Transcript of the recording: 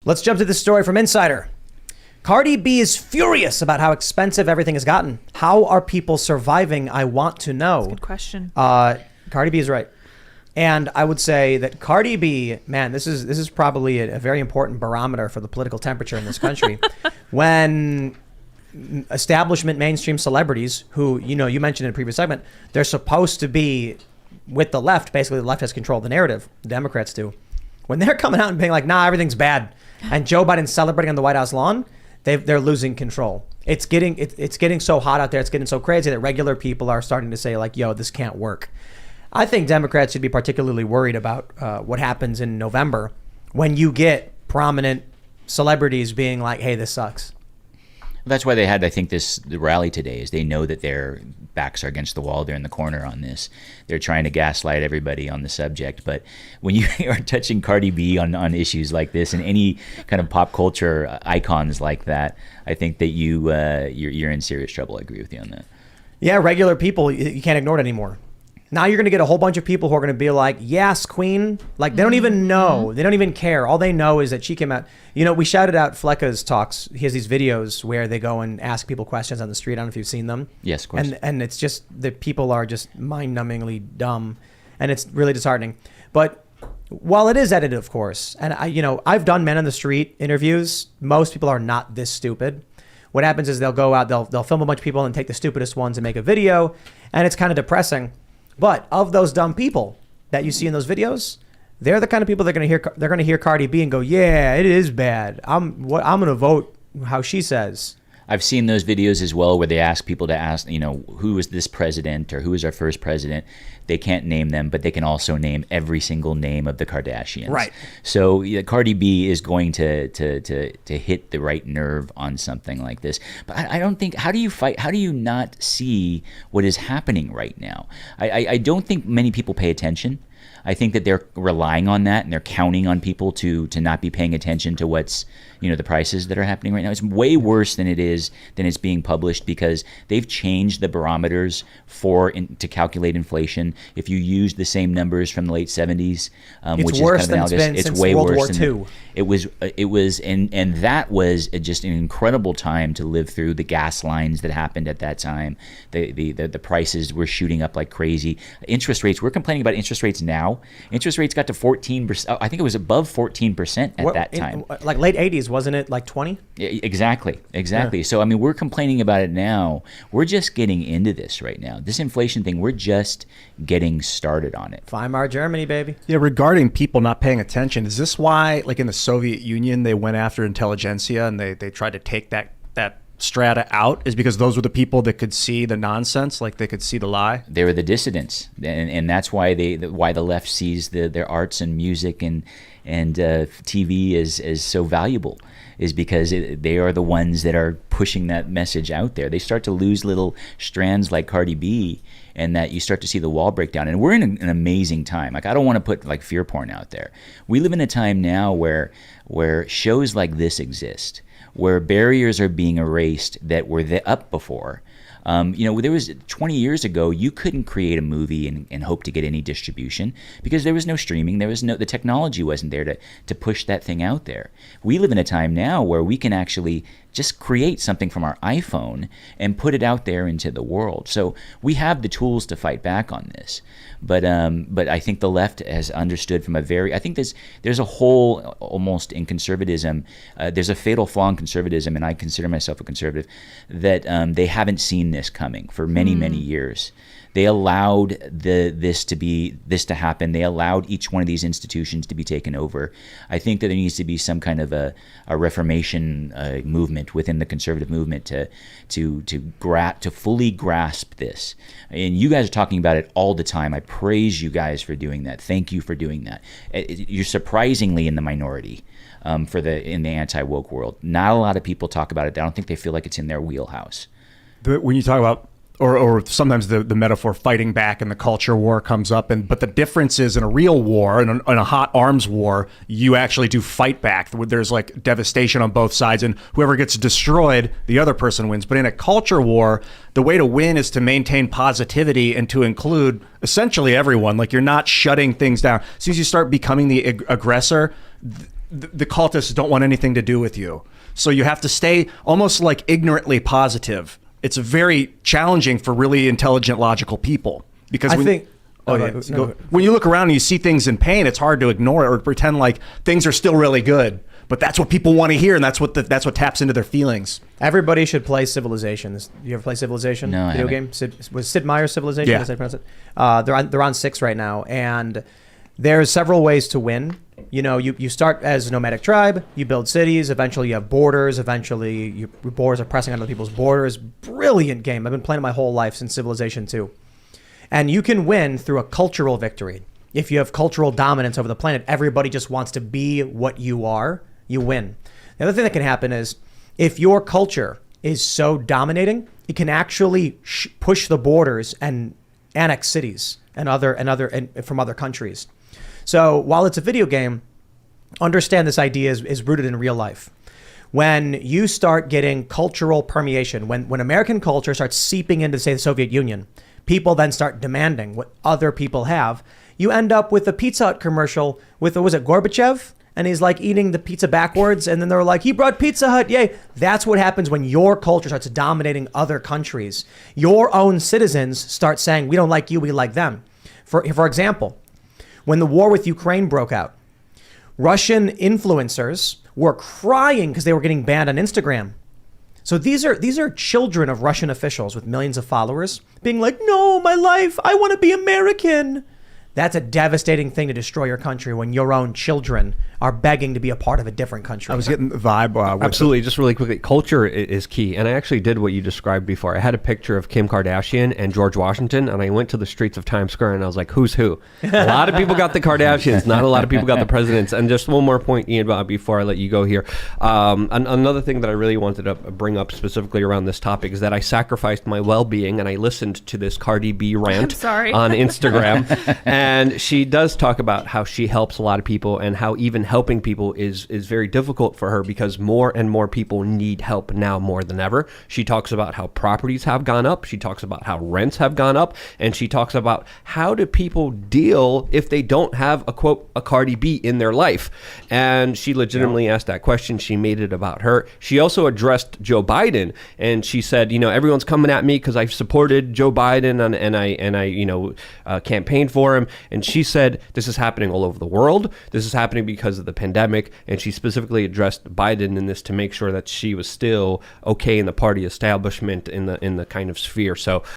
Let's jump to this story from Insider. Cardi B is furious about how expensive everything has gotten. How are people surviving? I want to know. That's a good question. Cardi B is right. And I would say that Cardi B, man, this is probably a very important barometer for the political temperature in this country. When establishment mainstream celebrities who, you mentioned in a previous segment, they're supposed to be with the left. Basically, the left has control of the narrative. The Democrats do. When they're coming out and being like, nah, everything's bad, and Joe Biden's celebrating on the White House lawn, they're losing control. It's getting so hot out there. It's getting so crazy that regular people are starting to say like, yo, this can't work. I think Democrats should be particularly worried about what happens in November when you get prominent celebrities being like, hey, this sucks. That's why they had, I think, the rally today, is they know that their backs are against the wall. They're in the corner on this. They're trying to gaslight everybody on the subject. But when you are touching Cardi B on issues like this and any kind of pop culture icons like that, I think that you're in serious trouble. I agree with you on that. Yeah, regular people, you can't ignore it anymore. Now you're going to get a whole bunch of people who are going to be like, yes, queen. Like, they don't even know. They don't even care. All they know is that she came out. We shouted out Flecka's talks. He has these videos where they go and ask people questions on the street. I don't know if you've seen them. Yes, of course. And it's just that people are just mind-numbingly dumb. And it's really disheartening. But while it is edited, of course, and I've done men on the street interviews. Most people are not this stupid. What happens is they'll go out, they'll film a bunch of people and take the stupidest ones and make a video. And it's kind of depressing. But of those dumb people that you see in those videos, they're the kind of people they're going to hear Cardi B and go, yeah, it is bad. I'm going to vote how she says. I've seen those videos as well where they ask people to ask, who is this president or who is our first president? They can't name them, but they can also name every single name of the Kardashians. Right. So Cardi B is going to hit the right nerve on something like this. But I don't think, how do you fight? How do you not see what is happening right now? I don't think many people pay attention. I think that they're relying on that and they're counting on people to not be paying attention to what's, the prices that are happening right now. It's way worse than it's being published because they've changed the barometers to calculate inflation. If you use the same numbers from the late 70s, which is kind of analogous, it's way worse than World War II. It was, and that was just an incredible time to live through. The gas lines that happened at that time, the prices were shooting up like crazy. Interest rates, we're complaining about interest rates now. Interest rates got to 14%. I think it was above 14% at that time. Like late 80s, wasn't it like 20? Exactly. Yeah. So, we're complaining about it now. We're just getting into this right now. This inflation thing, we're just getting started on it. Weimar Germany, baby. Yeah, regarding people not paying attention, is this why, like in the Soviet Union, they went after intelligentsia and they tried to take that strata out, is because those were the people that could see the nonsense, like they could see the lie? They were the dissidents, and that's why why the left sees their arts and music and TV as so valuable, is because they are the ones that are pushing that message out there. They start to lose little strands like Cardi B, and that you start to see the wall break down. And we're in an amazing time. Like, I don't want to put like fear porn out there. We live in a time now where shows like this exist, where barriers are being erased that were up before. There was 20 years ago, you couldn't create a movie and hope to get any distribution because there was no streaming. The technology wasn't there to push that thing out there. We live in a time now where we can actually just create something from our iPhone and put it out there into the world. So we have the tools to fight back on this. But I think the left has understood I think there's a hole almost in conservatism. There's a fatal flaw in conservatism, and I consider myself a conservative, that they haven't seen this coming for many, many years. They allowed this to happen. They allowed each one of these institutions to be taken over. I think that there needs to be some kind of a reformation movement within the conservative movement to fully grasp this. And you guys are talking about it all the time. I praise you guys for doing that. Thank you for doing that. You're surprisingly in the minority in the anti-woke world. Not a lot of people talk about it. I don't think they feel like it's in their wheelhouse. When you talk about, or sometimes the metaphor fighting back and the culture war comes up, but the difference is in a real war, in a hot arms war, you actually do fight back. There's like devastation on both sides, and whoever gets destroyed, the other person wins. But in a culture war, the way to win is to maintain positivity and to include essentially everyone. Like, you're not shutting things down. As soon as you start becoming the aggressor, the cultists don't want anything to do with you. So you have to stay almost like ignorantly positive. It's very challenging for really intelligent, logical people because when you look around and you see things in pain, it's hard to ignore it or pretend like things are still really good. But that's what people want to hear, and that's what taps into their feelings. Everybody should play Civilization. You ever play Civilization? No, video I haven't. game. was Sid Meier's Civilization? Yeah. As I pronounce it. They're on 6 right now, and there's several ways to win. You know, you start as a nomadic tribe. You build cities. Eventually, you have borders. Eventually, your borders are pressing on other people's borders. Brilliant game. I've been playing it my whole life since Civilization 2. And you can win through a cultural victory. If you have cultural dominance over the planet, everybody just wants to be what you are. You win. The other thing that can happen is if your culture is so dominating, it can actually push the borders and annex cities and from other countries. So while it's a video game, understand this idea is rooted in real life. When you start getting cultural permeation, when American culture starts seeping into, say, the Soviet Union, people then start demanding what other people have. You end up with a Pizza Hut commercial with, was it Gorbachev? And he's like eating the pizza backwards. And then they're like, he brought Pizza Hut. Yay. That's what happens when your culture starts dominating other countries. Your own citizens start saying, we don't like you, we like them. For example, when the war with Ukraine broke out, Russian influencers were crying because they were getting banned on Instagram. So these are children of Russian officials with millions of followers being like, no, my life, I want to be American. That's a devastating thing to destroy your country when your own children are begging to be a part of a different country. I was getting the vibe. Absolutely. Just really quickly, culture is key. And I actually did what you described before. I had a picture of Kim Kardashian and George Washington, and I went to the streets of Times Square, and I was like, who's who? A lot of people got the Kardashians. Not a lot of people got the presidents. And just one more point, Ian, before I let you go here. Another thing that I really wanted to bring up specifically around this topic is that I sacrificed my well-being, and I listened to this Cardi B rant on Instagram. And she does talk about how she helps a lot of people and how even helping people is very difficult for her because more and more people need help now more than ever. She talks about how properties have gone up. She talks about how rents have gone up. And she talks about how do people deal if they don't have a quote, a Cardi B in their life. And she legitimately asked that question. She made it about her. She also addressed Joe Biden. And she said, you know, everyone's coming at me because I've supported Joe Biden and I campaigned for him. And she said, this is happening all over the world. This is happening because of the pandemic. And she specifically addressed Biden in this to make sure that she was still okay in the party establishment in the kind of sphere. So